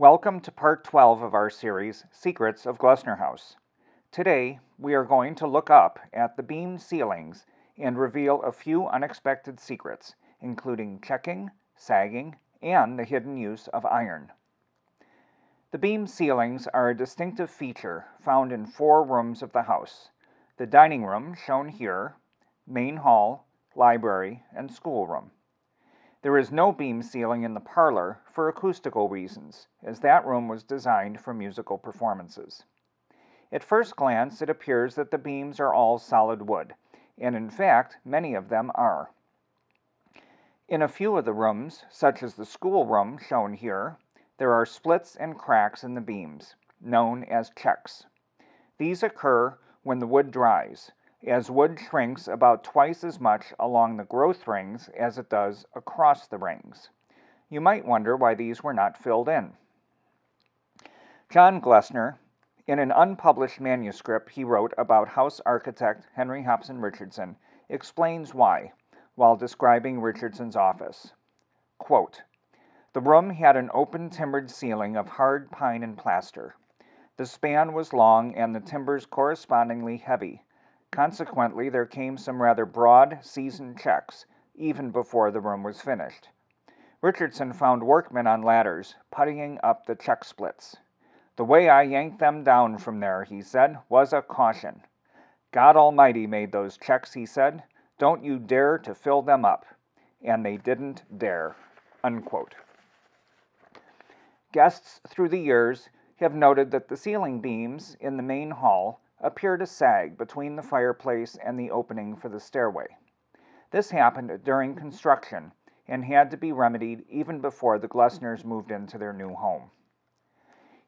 Welcome to part 12 of our series, Secrets of Glessner House. Today, we are going to look up at the beam ceilings and reveal a few unexpected secrets, including checking, sagging, and the hidden use of iron. The beam ceilings are a distinctive feature found in 4 rooms of the house: the dining room, shown here, main hall, library, and schoolroom. There is no beam ceiling in the parlor for acoustical reasons, as that room was designed for musical performances. At first glance, it appears that the beams are all solid wood, and in fact, many of them are. In a few of the rooms, such as the schoolroom shown here, there are splits and cracks in the beams, known as checks. These occur when the wood dries, as wood shrinks about twice as much along the growth rings as it does across the rings. You might wonder why these were not filled in. John Glessner, in an unpublished manuscript he wrote about house architect Henry Hobson Richardson, explains why, while describing Richardson's office. Quote, "The room had an open timbered ceiling of hard pine and plaster. The span was long and the timbers correspondingly heavy. Consequently, there came some rather broad, seasoned checks, even before the room was finished. Richardson found workmen on ladders, puttying up the check splits. The way I yanked them down from there, he said, was a caution. God Almighty made those checks, he said. Don't you dare to fill them up. And they didn't dare." Unquote. Guests through the years have noted that the ceiling beams in the main hall appear to sag between the fireplace and the opening for the stairway. This happened during construction and had to be remedied even before the Glessners moved into their new home.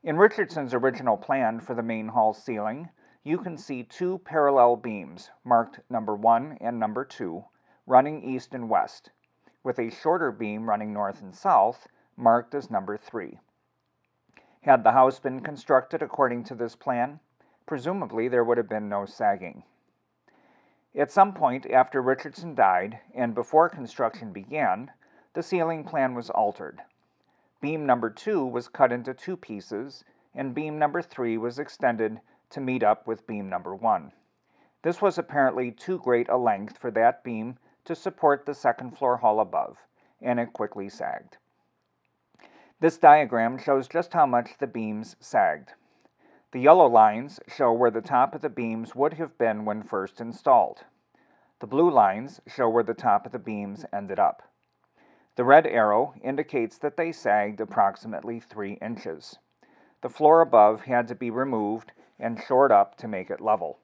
In Richardson's original plan for the main hall ceiling, you can see 2 parallel beams, marked number 1 and number 2, running east and west, with a shorter beam running north and south, marked as number 3. Had the house been constructed according to this plan, presumably there would have been no sagging. At some point after Richardson died, and before construction began, the ceiling plan was altered. Beam number 2 was cut into 2 pieces, and beam number 3 was extended to meet up with beam number 1. This was apparently too great a length for that beam to support the second floor hall above, and it quickly sagged. This diagram shows just how much the beams sagged. The yellow lines show where the top of the beams would have been when first installed. The blue lines show where the top of the beams ended up. The red arrow indicates that they sagged approximately 3 inches. The floor above had to be removed and shored up to make it level.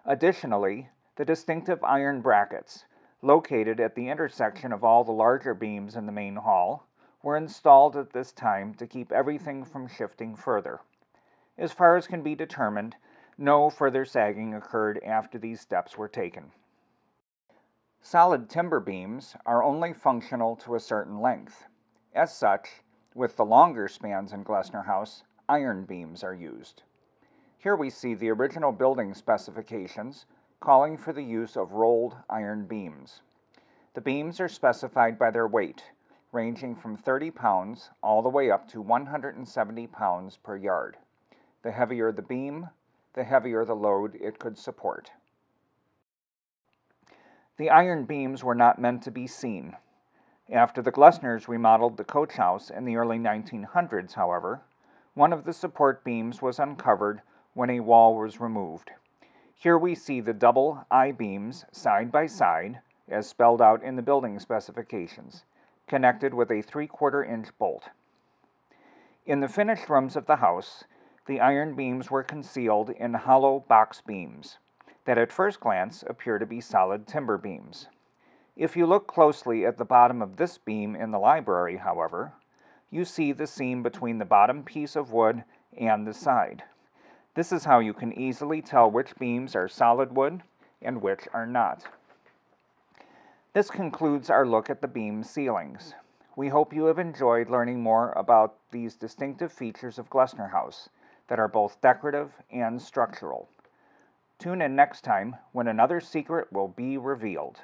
Additionally, the distinctive iron brackets, located at the intersection of all the larger beams in the main hall, were installed at this time to keep everything from shifting further. As far as can be determined, no further sagging occurred after these steps were taken. Solid timber beams are only functional to a certain length. As such, with the longer spans in Glessner House, iron beams are used. Here we see the original building specifications calling for the use of rolled iron beams. The beams are specified by their weight, ranging from 30 pounds all the way up to 170 pounds per yard. The heavier the beam, the heavier the load it could support. The iron beams were not meant to be seen. After the Glessners remodeled the coach house in the early 1900s, however, one of the support beams was uncovered when a wall was removed. Here we see the double I-beams side by side, as spelled out in the building specifications, connected with a 3/4 inch bolt. In the finished rooms of the house, the iron beams were concealed in hollow box beams that at first glance appear to be solid timber beams. If you look closely at the bottom of this beam in the library, however, you see the seam between the bottom piece of wood and the side. This is how you can easily tell which beams are solid wood and which are not. This concludes our look at the beam ceilings. We hope you have enjoyed learning more about these distinctive features of Glessner House that are both decorative and structural. Tune in next time when another secret will be revealed.